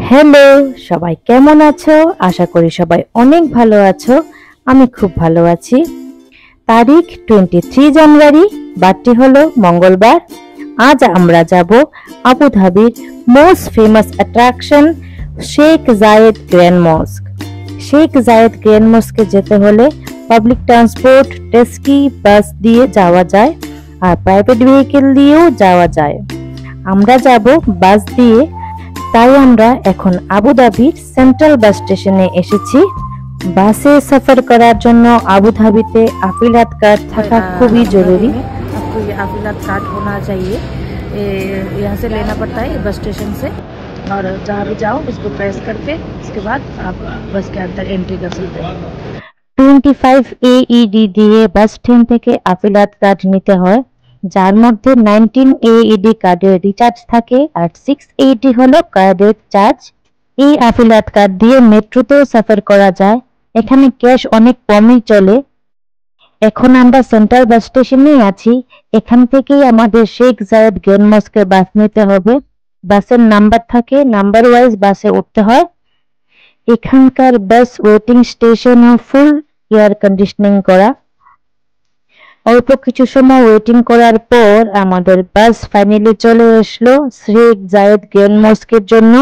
Hello, সবাই কেমন আছো? আশা করি সবাই অনেক ভালো আছো। আমি খুব ভালো আছি। তারিখ 23 জানুয়ারি, বারটি হলো মঙ্গলবার। আজ আমরা যাব আবুধাবির মোস্ট ফেমাস অ্যাট্রাকশন শেখ জায়েদ গ্র্যান্ড মস্ক। শেখ জায়েদ গ্র্যান্ড মস্কে যেতে হলে পাবলিক ট্রান্সপোর্ট, ট্যাক্সি, বাস দিয়ে যাওয়া যায়, আর প্রাইভেট ভেহিকেল দিয়েও যাওয়া যায়। আমরা যাব বাস দিয়ে। তাই আমরা এখন আবুধাবির সেন্ট্রাল বাস স্টেশনে এসেছি। বাসে सफर করার জন্য আবুধাবিতে আপিলাত কার্ড থাকা খুবই জরুরি। आपको ये आफिलात कार्ड होना चाहिए। यहाँ से लेना पड़ता है बस स्टेशन से, और जहाँ भी जाओ इसको प्रेस करके उसके बाद आप बस के अंदर एंट्री कर सकते हैं। 25 AED দিয়ে বাস স্ট্যান্ড থেকে আপিলাত কার্ড নিতে হয়, যার মধ্যে 19 AED কার্ডের রিচার্জ থাকে আর 680 হলো কার্ডের চার্জ। এই আপিলাত কার্ড দিয়ে মেট্রোতেও সফর করা যায়। এখানে ক্যাশ অনেক কমই চলে। এখন আমরা সেন্ট্রাল বাস স্টেশনেই আছি। এখান থেকেই আমাদের শেখ জায়েদ গ্র্যান্ড মস্কের বাস নিতে হবে। বাসের নাম্বার থাকে, নাম্বার ওয়াইজ বাসে উঠতে হয়। এখানকার বাস ওয়েটিং স্টেশনও ফুল এয়ার কন্ডিশনিং করা। অল্প কিছু সময় ওয়েটিং করার পর আমাদের বাস ফাইনালি চলে আসলো শেখ জায়েদ গ্র্যান্ড মস্কের জন্য।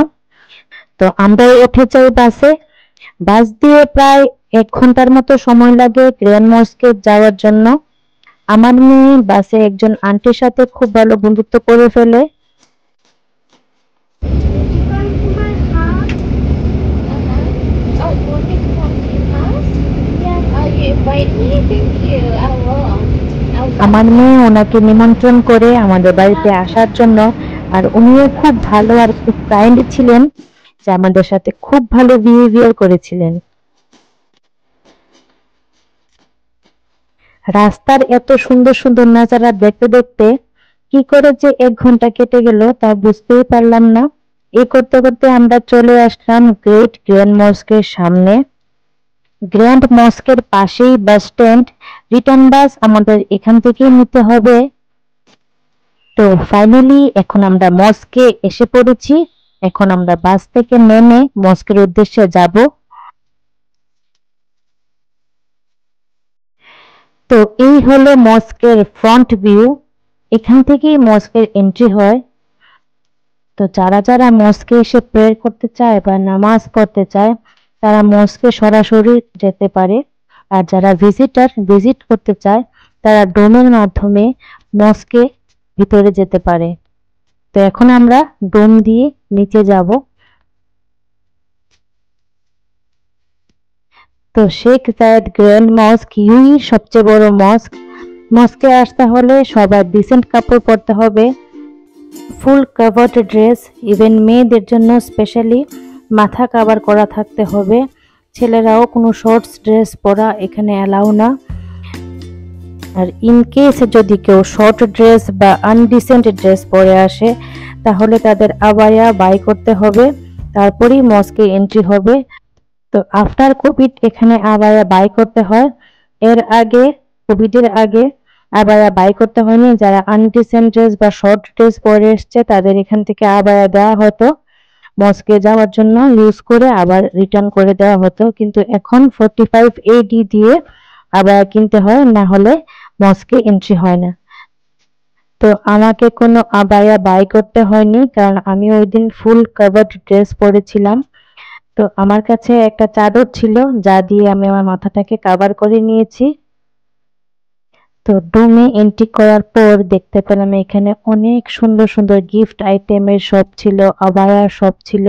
তো আমরা উঠে যাই বাসে। বাস দিয়ে প্রায় 1 ঘন্টার মতো সময় লাগে গ্র্যান্ড মস্কে যাওয়ার জন্য। আমার মেয়ে বাসে একজন আন্টির সাথে খুব ভালো বন্ধুত্ব করে ফেলে। আমার মেয়ে ওনাকে নিমন্ত্রণ করে আমাদের বাড়িতে আসার জন্য, আর উনিও খুব ভালো আর খুব কাইন্ড ছিলেন, যে আমাদের সাথে খুব ভালো বিহেভিয়ার করেছিলেন। রাস্তার এত সুন্দর সুন্দর নাজারা দেখতে দেখতে কি করে যে 1 ঘন্টা কেটে গেল তা বুঝতেই পারলাম না। এই করতে করতে আমরা চলে আসলাম গ্রেট গ্র্যান্ড মস্কের সামনে। গ্র্যান্ড মস্কের পাশেই বাস স্ট্যান্ড। রিটার্ন বাস আমাদের এখান থেকেই নিতে হবে। তো ফাইনালি এখন আমরা মস্কে এসে পড়েছি। এখন আমরা বাস থেকে নেমে মস্কের উদ্দেশ্যে যাব। তো এই হলো মস্কের ফ্রন্ট ভিউ। এখান থেকেই মস্কের এন্ট্রি হয়। তো যারা যারা মস্কে এসে প্রেয়ার করতে চায় বা নামাজ পড়তে চায় তারা মস্কে সরাসরি যেতে পারে, আর যারা ভিজিট করতে চায় তারা ডোমের মাধ্যমে মস্কে ভিতরে যেতে পারে। তো এখন আমরা ডোম দিয়ে নিচে যাব। তো শেখ জায়েদ গ্র্যান্ড মস্ক ইউএইর সবচেয়ে বড় মস্ক। মস্কে আসতে হলে সবার ডিসেন্ট কাপড় পরতে হবে, ফুল কাভার্ড ড্রেস। ইভেন মেয়েদের জন্য স্পেশালি মাথা কাভার করা থাকতে হবে। ছেলেরাও কোনো শর্টস ড্রেস পরা এখানে অ্যালাউ না। আর ইন কেস যদি কেউ শর্ট ড্রেস বা আনডিসেন্ট ড্রেস পরে আসে তাহলে তাদের আবায়া বাই করতে হবে, তারপরেই মস্কে এন্ট্রি হবে। তো আফটার কোভিড এখানে আবায়া বাই করতে হয়। এর আগে, কোভিডের আগে আবায়া বাই করতে হয়নি। যারা আনডিসেন্ট ড্রেস বা শর্ট ড্রেস পরে এসছে তাদের এখান থেকে আবায়া দেওয়া হতো, মস্কে যাওয়ার জন্য ইউজ করে আবার রিটার্ন করে দেওয়া হতো। কিন্তু এখন 45 AD দিয়ে আবায়া কিনতে হয়, না হলে মস্কে এন্ট্রি হয় না। তো আমাকে কোনো আবায়া বাই করতে হয়নি, কারণ আমি ওই দিন ফুল কাভার্ড ড্রেস পরেছিলাম। তো আমার কাছে একটা চাদর ছিল যা দিয়ে আমি আমার মাথাটাকে কাভার করে নিয়েছি। তো ডোমে এন্ট্রি করার পর দেখতে পেলাম এখানে অনেক সুন্দর সুন্দর গিফট আইটেমের শপ ছিল, আবায়ার শপ ছিল,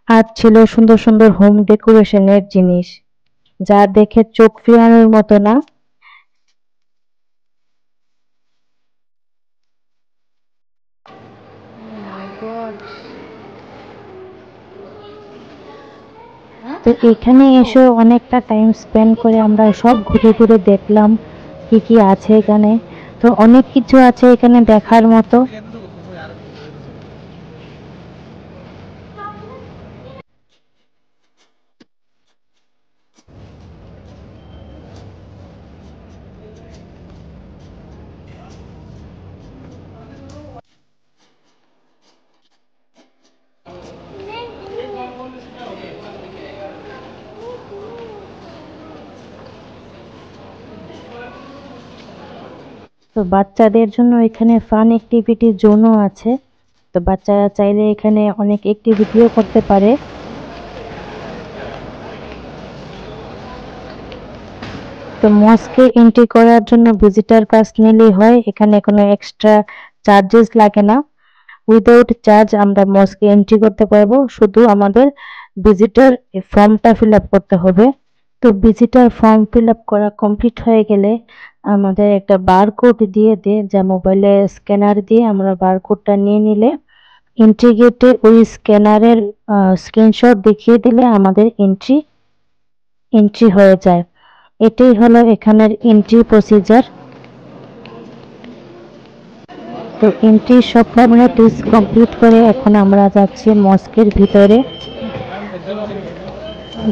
আর ছিল সুন্দর সুন্দর হোম ডেকোরেশনের জিনিস, যা দেখে চোখ ফিরানোর মতো না। তো এখানে এসে অনেকটা টাইম স্পেন্ড করে আমরা সব ঘুরে ঘুরে দেখলাম কি কি আছে এখানে। তো অনেক কিছু আছে এখানে দেখার মতো। তো বাচ্চাদের জন্য এখানে ফান অ্যাক্টিভিটি জোনও আছে। তো বাচ্চারা চাইলে এখানে অনেক অ্যাক্টিভিটিও করতে পারে। তো মস্কে এন্ট্রি করার জন্য ভিজিটার পাস নিলেই হয়, এখানে কোনো এক্সট্রা চার্জেস লাগে না। উইদাউট চার্জ আমরা মস্কে এন্ট্রি করতে পারবো, শুধু আমাদের ভিজিটার ফর্মটা ফিল আপ করতে হবে। তো ভিজিটার ফর্ম ফিল আপ করা কমপ্লিট হয়ে গেলে আমাদের একটা বারকোড দিয়ে দেয়, যা মোবাইলে স্ক্যানার দিয়ে আমরা বারকোডটা নিয়ে নিলে এন্ট্রি গেটে ওই স্ক্যানারের স্ক্রিনশট দেখিয়ে দিলে আমাদের এন্ট্রি হয়ে যায়। এটাই হলো এখানের এন্ট্রি প্রসিজার। তো এন্ট্রি সব ফর্মালিটিস কমপ্লিট করে এখন আমরা যাচ্ছি মস্কের ভিতরে।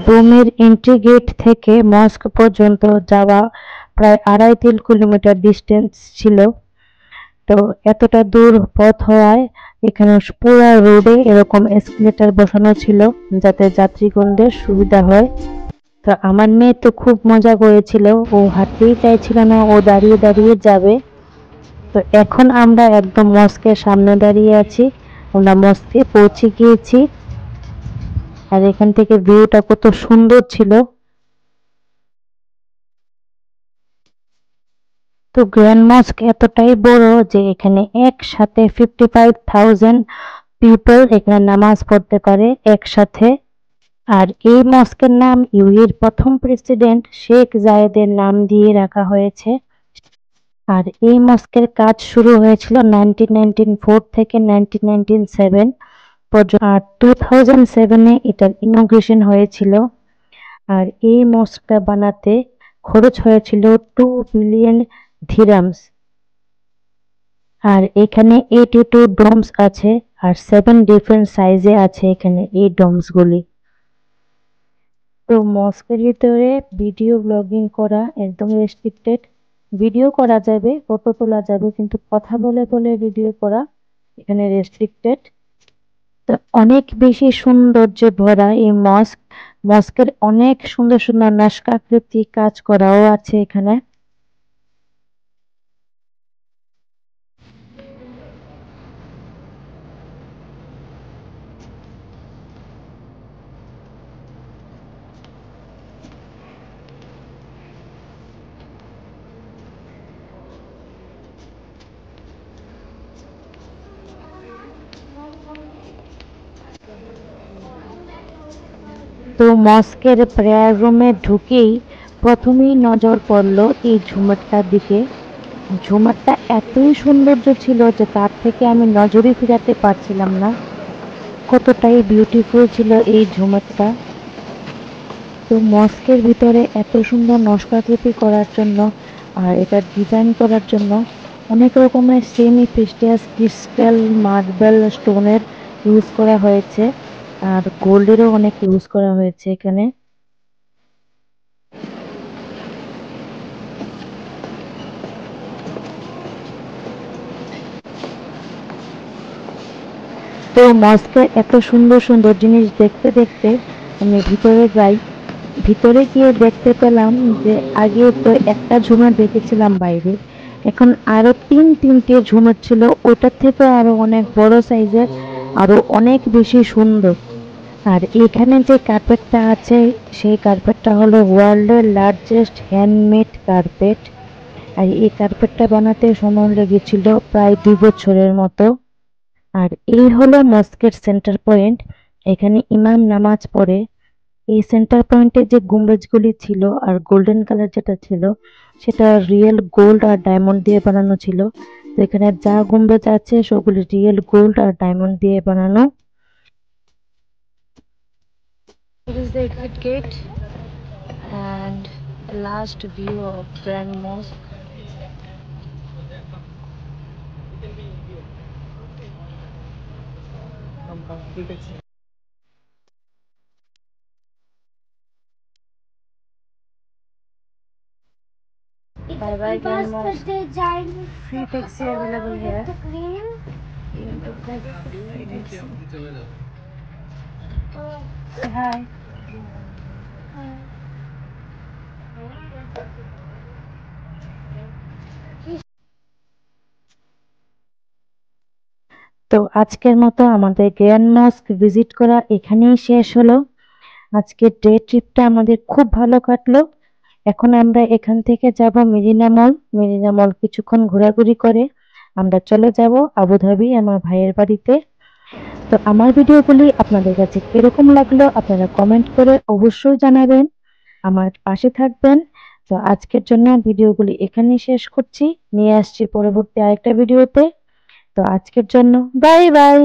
ডোমের এন্ট্রি গেট থেকে মস্ক পর্যন্ত যাওয়া প্রায় 2.5-3 কিলোমিটার ডিস্টেন্স ছিল। তো এতটা দূর পথ হওয়ায় এখানে পুরো রোডে এরকম এসকেলেটর বসানো ছিল, যাতে যাত্রীগণদের সুবিধা হয়। তো আমার মেয়ে তো খুব মজা করেছিল, ও হাঁটতেই চাইছিল না, ও দাঁড়িয়ে দাঁড়িয়ে যাবে। তো এখন আমরা একদম মস্কের সামনে দাঁড়িয়ে আছি, আমরা মস্কে পৌঁছে গিয়েছি। আর এখান থেকে ভিউটা কত সুন্দর ছিল। তো গ্র্যান্ড মস্ক এতটাই বড় যে এখানে একসাথে 55,000 পিপল এখানে নামাজ পড়তে পারে একসাথে। আর এই মস্কের নাম ইউএইর প্রথম প্রেসিডেন্ট শেখ জায়েদের নাম দিয়ে রাখা হয়েছে। আর এই মস্কের কাজ শুরু হয়েছিল 1994 থেকে 1997 পর্যন্ত, আর 2007-এ এটার ইনগ্রেশন হয়েছিল। আর এই মস্কটা বানাতে খরচ হয়েছিল 2 বিলিয়ন দিরহামস। আর এখানে 82 ডোমস আছে, আর 7 ডিফারেন্ট সাইজে আছে এখানে এই ডোমসগুলি। তো মস্কের ভিতরে ভিডিও ব্লগিং করা একদম রেস্ট্রিক্টেড। ভিডিও করা যাবে, ফটো তোলা যাবে, কিন্তু কথা বলে বলে ভিডিও করা এখানে রেস্ট্রিক্টেড। তো অনেক বেশি সৌন্দর্যে ভরা এই মস্কের অনেক সুন্দর সুন্দর নকশাকৃতি কাজ করাও আছে এখানে। তো মস্কের প্রেয়ার রুমে ঢুকেই প্রথমেই নজর পড়ল এই ঝুমারটার দিকে। ঝুমারটা এতই সৌন্দর্য ছিল যে তার থেকে আমি নজরই ফিরাতে পারছিলাম না, কতটাই বিউটিফুল ছিল এই ঝুমারটা। তো মস্কের ভিতরে এত সুন্দর নকশাকৃতি করার জন্য আর এটা ডিজাইন করার জন্য অনেক রকমের সেমি প্রেসিয়াস ক্রিস্টাল, মার্বেল, স্টোনের ইউজ করা হয়েছে, আর গোল্ডেরও অনেক ইউজ করা হয়েছে এখানে। তো মস্কে এত সুন্দর সুন্দর জিনিস দেখতে দেখতে আমি ভিতরে যাই। ভিতরে গিয়ে দেখতে পেলাম যে আগে তো একটা ঝুমার দেখেছিলাম বাইরে, এখন আরো তিনটে ঝুমার ছিল, ওটার থেকে আরো অনেক বড় সাইজের, আরো অনেক বেশি সুন্দর। আর এখানে যে কার্পেটটা আছে সেই কার্পেটটা হলো ওয়ার্ল্ডের লার্জেস্ট হ্যান্ডমেড কার্পেট। আর এই কার্পেটটা বানাতে সময় লেগেছিল প্রায় 2 বছরের মতো। আর এই হলো মস্কের সেন্টার পয়েন্ট, এখানে ইমাম নামাজ পড়ে। এই সেন্টার পয়েন্টে যে গুম্বজগুলি ছিল আর গোল্ডেন কালার যেটা ছিল সেটা রিয়েল গোল্ড আর ডায়মন্ড দিয়ে বানানো ছিল। তো এখানে যা গুম্বজ আছে সবগুলি রিয়েল গোল্ড আর ডায়মন্ড দিয়ে বানানো। This is the exit gate and last view of Grand Mosque. Bye bye Grand Mosque. Free taxi available here. Say hi. তো আজকের মতো আমাদের গ্র্যান্ড মস্ক ভিজিট করা এখানেই শেষ হলো। আজকের ডে ট্রিপটা আমাদের খুব ভালো কাটলো। এখন আমরা এখান থেকে যাব মেরিনা মল। মেরিনা মল কিছুক্ষণ ঘোরাঘুরি করে আমরা চলে যাব আবুধাবি আমার ভাইয়ের বাড়িতে। তো আমার ভিডিওগুলি আপনাদের কাছে কিরকম লাগলো আপনারা কমেন্ট করে অবশ্যই জানাবেন, আমার পাশে থাকবেন। তো আজকের জন্য ভিডিওগুলি এখানেই শেষ করছি, নিয়ে আসছি পরবর্তী আরেকটা ভিডিওতে। তো আজকের জন্য বাই বাই।